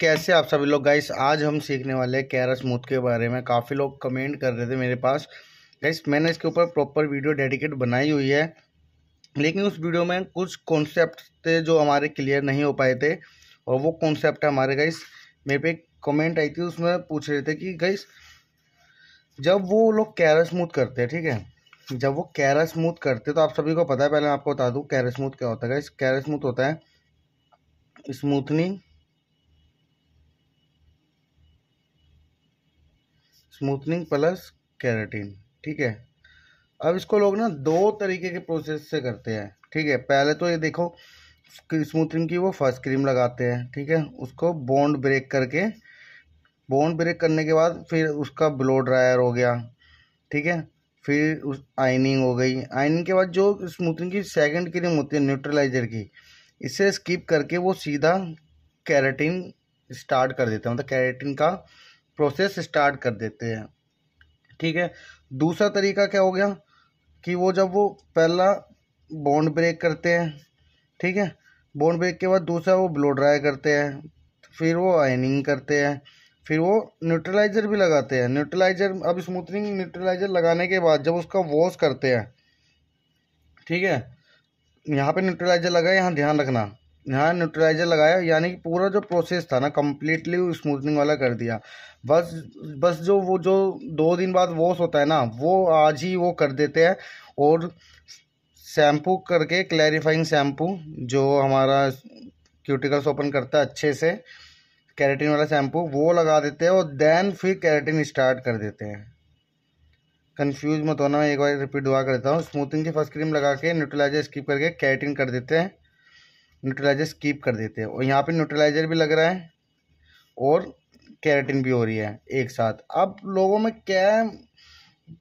कैसे आप सभी लोग। गाइस आज हम सीखने वाले हैं कैरा स्मूथ के बारे में। काफ़ी लोग कमेंट कर रहे थे मेरे पास। गाइस मैंने इसके ऊपर प्रॉपर वीडियो डेडिकेट बनाई हुई है, लेकिन उस वीडियो में कुछ कॉन्सेप्ट थे जो हमारे क्लियर नहीं हो पाए थे। और वो कॉन्सेप्ट हमारे गाइस मेरे पे कमेंट आई थी, उसमें पूछ रहे थे कि गाइस जब वो लोग कैरा स्मूथ करते हैं, ठीक है, जब वो कैरा स्मूथ करते तो आप सभी को पता है, पहले मैं आपको बता दूं कैरा स्मूथ क्या होता है। गाइस कैरा स्मूथ होता है स्मूथनिंग प्लस केराटिन, ठीक है। अब इसको लोग ना दो तरीके के प्रोसेस से करते हैं, ठीक है। पहले तो ये देखो स्मूथनिंग की वो फर्स्ट क्रीम लगाते हैं, ठीक है, उसको बॉन्ड ब्रेक करके, बॉन्ड ब्रेक करने के बाद फिर उसका ब्लो ड्रायर हो गया, ठीक है। फिर उस आइनिंग हो गई, आइनिंग के बाद जो स्मूथनिंग की सेकंड क्रीम होती है न्यूट्रलाइजर की, इसे स्किप करके वो सीधा केराटिन स्टार्ट कर देते हैं, मतलब केराटिन का प्रोसेस स्टार्ट कर देते हैं, ठीक है। दूसरा तरीका क्या हो गया कि वो जब वो पहला बॉन्ड ब्रेक करते हैं, ठीक है, बॉन्ड ब्रेक के बाद दूसरा वो ब्लो ड्राई करते हैं, फिर वो आयनिंग करते हैं, फिर वो न्यूट्रलाइजर भी लगाते हैं। न्यूट्रलाइजर, अब स्मूथनिंग न्यूट्रलाइजर लगाने के बाद जब उसका वॉश करते हैं, ठीक है, यहाँ पे न्यूट्रलाइजर लगाया, यहाँ ध्यान रखना, यहाँ न्यूट्रलाइजर लगाया यानी कि पूरा जो प्रोसेस था ना कम्प्लीटली स्मूथनिंग वाला कर दिया। बस बस जो वो जो 2 दिन बाद वॉश होता है ना, वो आज ही वो कर देते हैं। और शैम्पू करके, क्लैरिफाइंग शैम्पू जो हमारा क्यूटिकल्स ओपन करता है अच्छे से, केराटिन वाला शैम्पू वो लगा देते हैं और देन फिर केराटिन स्टार्ट कर देते हैं। कंफ्यूज मत होना, मैं एक बार रिपीट दुआ कर देता हूँ। स्मूथिंग की फर्स्ट क्रीम लगा के न्यूट्रलाइजर स्किप करके केराटिन कर देते हैं, न्यूट्रलाइजर स्किप कर देते हैं, और यहाँ पे न्यूट्रलाइजर भी लग रहा है और केराटिन भी हो रही है एक साथ। अब लोगों में क्या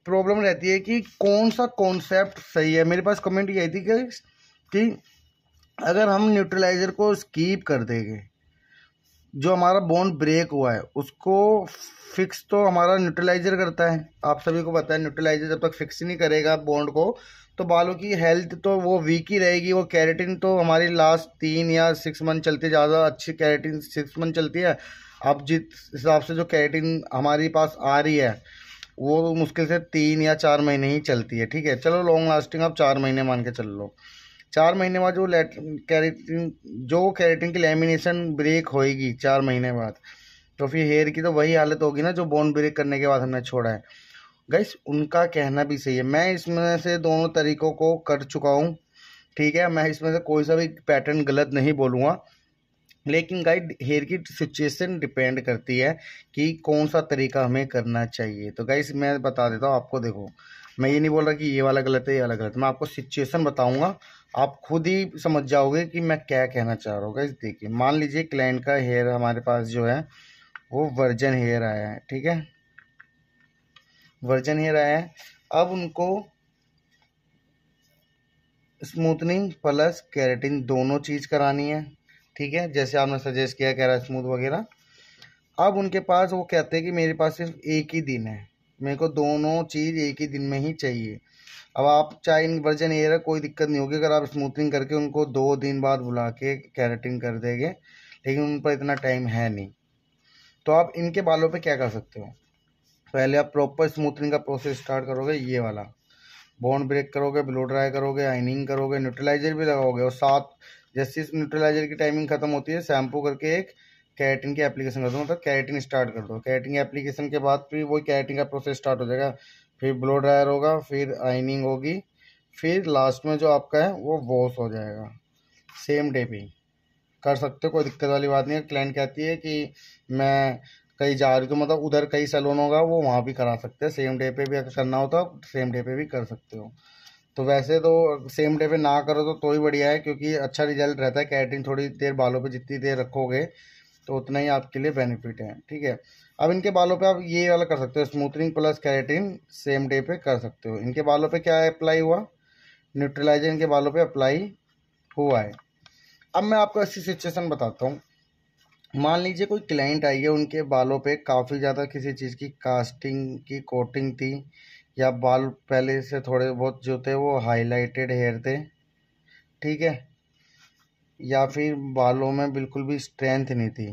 प्रॉब्लम रहती है कि कौन सा कॉन्सेप्ट सही है। मेरे पास कमेंट ये आई थी कि अगर हम न्यूट्रलाइजर को स्किप कर देंगे, जो हमारा बॉन्ड ब्रेक हुआ है उसको फिक्स तो हमारा न्यूट्रलाइजर करता है। आप सभी को पता है न्यूट्रलाइजर जब तक फिक्स नहीं करेगा बॉन्ड को तो बालों की हेल्थ तो वो वीक ही रहेगी। वो केराटिन तो हमारी लास्ट 3 या 6 मंथ चलती है, ज़्यादा अच्छी केराटिन 6 मंथ चलती है। अब जिस हिसाब से जो केराटिन हमारे पास आ रही है वो मुश्किल से 3 या 4 महीने ही चलती है, ठीक है। चलो लॉन्ग लास्टिंग आप 4 महीने मान के चल लो। 4 महीने बाद जो केराटिन की लैमिनेशन ब्रेक होएगी 4 महीने बाद, तो फिर हेयर की तो वही हालत होगी ना जो बॉन्ड ब्रेक करने के बाद हमने छोड़ा है। गाइस उनका कहना भी सही है, मैं इसमें से दोनों तरीकों को कर चुका हूँ, ठीक है। मैं इसमें से कोई सा भी पैटर्न गलत नहीं बोलूँगा, लेकिन गाइड हेयर की सिचुएशन डिपेंड करती है कि कौन सा तरीका हमें करना चाहिए। तो गाइस मैं बता देता हूँ आपको, देखो मैं ये नहीं बोल रहा कि ये वाला गलत है ये वाला गलत है, मैं आपको सिचुएशन बताऊंगा, आप खुद ही समझ जाओगे कि मैं क्या कहना चाह रहा हूँ। गाइस देखिए, मान लीजिए क्लाइंट का हेयर हमारे पास जो है वो वर्जन हेयर आया है, ठीक है, वर्जन हेयर आया है। अब उनको स्मूथनिंग प्लस केराटिन दोनों चीज़ करानी है, ठीक है, जैसे आपने सजेस्ट किया केरा स्मूथ वगैरह। अब उनके पास वो कहते हैं कि मेरे पास सिर्फ एक ही दिन है, मेरे को दोनों चीज़ एक ही दिन में ही चाहिए। अब आप चाहे इन वर्जन एयर है, कोई दिक्कत नहीं होगी अगर आप स्मूथनिंग करके उनको 2 दिन बाद बुला के केराटिन कर देंगे, लेकिन उन पर इतना टाइम है नहीं। तो आप इनके बालों पे क्या कर सकते हो, पहले आप प्रॉपर स्मूथनिंग का प्रोसेस स्टार्ट करोगे, ये वाला बॉन्ड ब्रेक करोगे, ब्लो ड्राई करोगे, आइनिंग करोगे, न्यूट्रलाइजर भी लगाओगे, और साथ जैसे इस न्यूट्रलाइजर की टाइमिंग खत्म होती है शैम्पू करके एक केराटिन की एप्लीकेशन कर दो, मतलब केराटिन स्टार्ट कर दो। केराटिन की एप्लीकेशन के बाद फिर वही केराटिन का प्रोसेस स्टार्ट हो जाएगा, फिर ब्लो ड्रायर होगा, फिर आइनिंग होगी, फिर लास्ट में जो आपका है वो वॉश हो जाएगा। सेम डे पे कर सकते हो, कोई दिक्कत वाली बात नहीं है। क्लाइंट कहती है कि मैं कहीं जा रही हूँ, तो मतलब उधर कहीं सैलून होगा वो वहाँ भी करा सकते हैं, सेम डे पे भी अगर करना हो तो आप सेम डे पे भी कर सकते हो। तो वैसे तो सेम डे पे ना करो तो ही बढ़िया है, क्योंकि अच्छा रिजल्ट रहता है। केराटिन थोड़ी देर बालों पे जितनी देर रखोगे तो उतना ही आपके लिए बेनिफिट है, ठीक है। अब इनके बालों पे आप ये वाला कर सकते हो, smoothening plus keratin same day पे कर सकते हो। इनके बालों पे क्या अप्लाई हुआ, न्यूट्रलाइजर इनके बालों पे अप्लाई हुआ है। अब मैं आपको ऐसी सिचुएशन बताता हूँ, मान लीजिए कोई क्लाइंट आई है, उनके बालों पे काफ़ी ज़्यादा किसी चीज़ की कास्टिंग की कोटिंग थी, या बाल पहले से थोड़े बहुत जो थे वो हाईलाइटेड हेयर थे, ठीक है, या फिर बालों में बिल्कुल भी स्ट्रेंथ नहीं थी,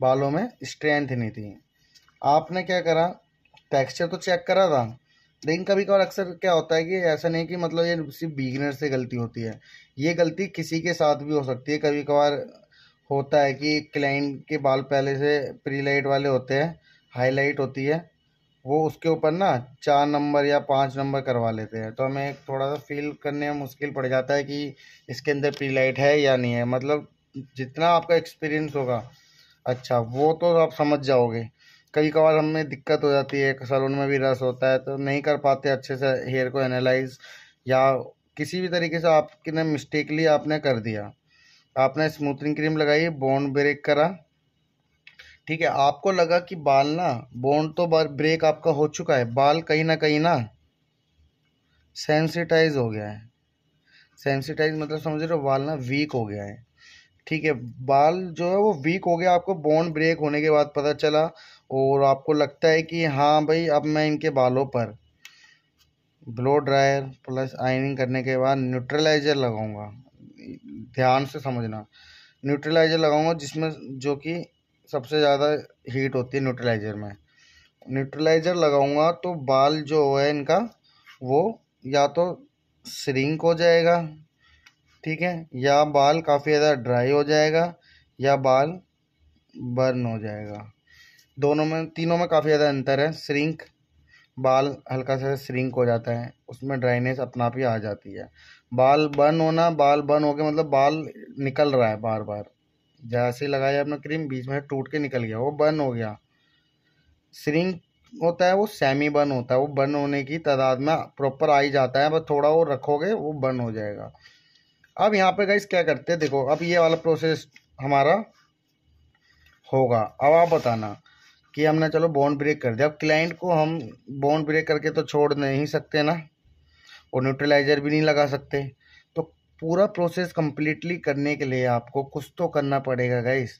बालों में स्ट्रेंथ नहीं थी। आपने क्या करा, टेक्सचर तो चेक करा था, लेकिन कभी कभार अक्सर क्या होता है कि ऐसा नहीं कि मतलब ये सिर्फ बिगिनर से गलती होती है, ये गलती किसी के साथ भी हो सकती है। कभी कभार होता है कि क्लाइंट के बाल पहले से प्री लाइट वाले होते हैं, हाईलाइट होती है, वो उसके ऊपर ना 4 नंबर या 5 नंबर करवा लेते हैं, तो हमें थोड़ा सा फील करने में मुश्किल पड़ जाता है कि इसके अंदर प्री लाइट है या नहीं है। मतलब जितना आपका एक्सपीरियंस होगा, अच्छा वो तो आप समझ जाओगे। कभी कभार हमें दिक्कत हो जाती है, सैलून में भी रस होता है तो नहीं कर पाते अच्छे से हेयर को एनालाइज, या किसी भी तरीके से आपने मिस्टेकली आपने कर दिया, आपने स्मूथनिंग क्रीम लगाई, बॉन्ड ब्रेक करा, ठीक है, आपको लगा कि बाल ना, बॉन्ड तो ब्रेक आपका हो चुका है, बाल कहीं ना सेंसिटाइज हो गया है। सेंसिटाइज मतलब समझ रहे हो, बाल ना वीक हो गया है, ठीक है, बाल जो है वो वीक हो गया, आपको बॉन्ड ब्रेक होने के बाद पता चला, और आपको लगता है कि हाँ भाई अब मैं इनके बालों पर ब्लो ड्रायर प्लस आयनिंग करने के बाद न्यूट्रलाइजर लगाऊंगा। ध्यान से समझना, न्यूट्रलाइजर लगाऊंगा जिसमें जो कि सबसे ज़्यादा हीट होती है न्यूट्रलाइजर में। न्यूट्रलाइजर लगाऊंगा तो बाल जो है इनका वो या तो श्रिंक हो जाएगा, ठीक है, या बाल काफ़ी ज़्यादा ड्राई हो जाएगा, या बाल बर्न हो जाएगा। दोनों में, तीनों में काफ़ी ज़्यादा अंतर है। श्रिंक, बाल हल्का सा श्रिंक हो जाता है, उसमें ड्राइनेस अपना आप ही आ जाती है। बाल बर्न होना, बाल बर्न हो गया मतलब बाल निकल रहा है बार बार, जैसे ही लगाया आपने क्रीम बीच में टूट के निकल गया, वो बर्न हो गया। श्रिंक होता है वो सेमी बर्न होता है, वो बर्न होने की तादाद में प्रॉपर आ ही जाता है, बस थोड़ा वो रखोगे वो बर्न हो जाएगा। अब यहाँ पे गाइस क्या करते हैं, देखो अब ये वाला प्रोसेस हमारा होगा। अब आप बताना कि हमने चलो बॉन्ड ब्रेक कर दिया, अब क्लाइंट को हम बॉन्ड ब्रेक करके तो छोड़ नहीं सकते ना, और न्यूट्रलाइजर भी नहीं लगा सकते, तो पूरा प्रोसेस कंप्लीटली करने के लिए आपको कुछ तो करना पड़ेगा गाइस।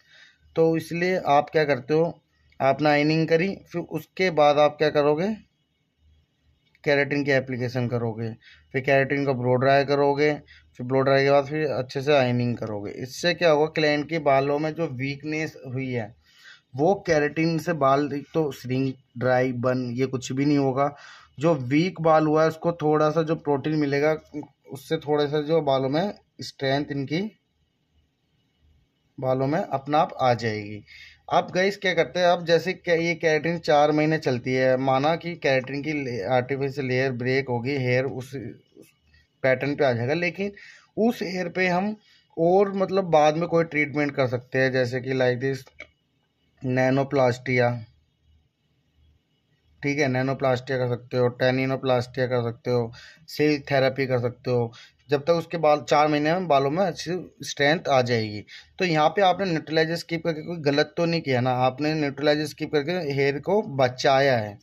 तो इसलिए आप क्या करते हो, आपने आइनिंग करी, फिर उसके बाद आप क्या करोगे, केराटिन की एप्लीकेशन करोगे, फिर केराटिन का ब्लो ड्राई करोगे, फिर ब्लो ड्राई के बाद फिर अच्छे से आइनिंग करोगे। इससे क्या होगा, क्लाइंट के बालों में जो वीकनेस हुई है वो केराटिन से बाल तो श्रिंक ड्राई बर्न ये कुछ भी नहीं होगा। जो वीक बाल हुआ है उसको थोड़ा सा जो प्रोटीन मिलेगा, उससे थोड़ा सा जो बालों में स्ट्रेंथ इनकी बालों में अपना आप आ जाएगी। आप गाइस क्या करते हैं, अब जैसे क्या ये केराटिन 4 महीने चलती है, माना कि केराटिन की आर्टिफिशियल लेयर ब्रेक होगी, हेयर उस पैटर्न पे आ जाएगा, लेकिन उस हेयर पे हम और मतलब बाद में कोई ट्रीटमेंट कर सकते हैं, जैसे कि लाइक दिस नैनोप्लास्टिया, ठीक है, नैनोप्लास्टिया कर सकते हो, टेनिनोप्लास्टिया कर सकते हो, सिल्क थेरेपी कर सकते हो, जब तक उसके बाल 4 महीने में बालों में अच्छी स्ट्रेंथ आ जाएगी। तो यहाँ पे आपने न्यूट्रलाइजर स्किप करके कोई गलत तो नहीं किया ना, आपने न्यूट्रलाइजर स्किप करके हेयर को बचाया है।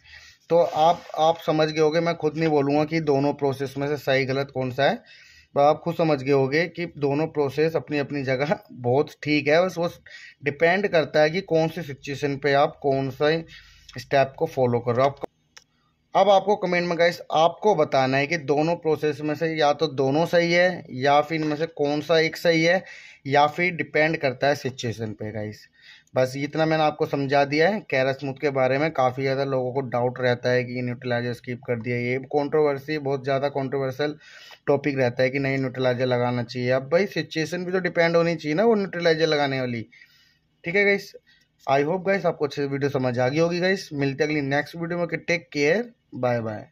तो आप समझ गए होगे, मैं खुद नहीं बोलूँगा कि दोनों प्रोसेस में से सही गलत कौन सा है, पर आप खुद समझ गए होगे कि दोनों प्रोसेस अपनी अपनी जगह बहुत ठीक है, बस वो डिपेंड करता है कि कौन सी सिचुएशन पे आप कौन सा स्टेप को फॉलो कर रहे हो। अब आपको कमेंट में गाइस आपको बताना है कि दोनों प्रोसेस में से या तो दोनों सही है, या फिर इनमें से कौन सा एक सही है, या फिर डिपेंड करता है सिचुएशन पे गाइस। बस इतना मैंने आपको समझा दिया है कैरा स्मूथ के बारे में। काफ़ी ज़्यादा लोगों को डाउट रहता है कि ये न्यूट्रलाइजर स्किप कर दिया, ये कंट्रोवर्सी, बहुत ज़्यादा कंट्रोवर्शियल टॉपिक रहता है कि नहीं न्यूट्रलाइजर लगाना चाहिए। अब भाई सिचुएशन भी तो डिपेंड होनी चाहिए ना वो न्यूट्रलाइजर लगाने वाली, ठीक है गाइस। आई होप गाइस आपको अच्छे से वीडियो समझ आ गई होगी गाइस। मिलते हैं अगली नेक्स्ट वीडियो में, टेक केयर, बाय बाय।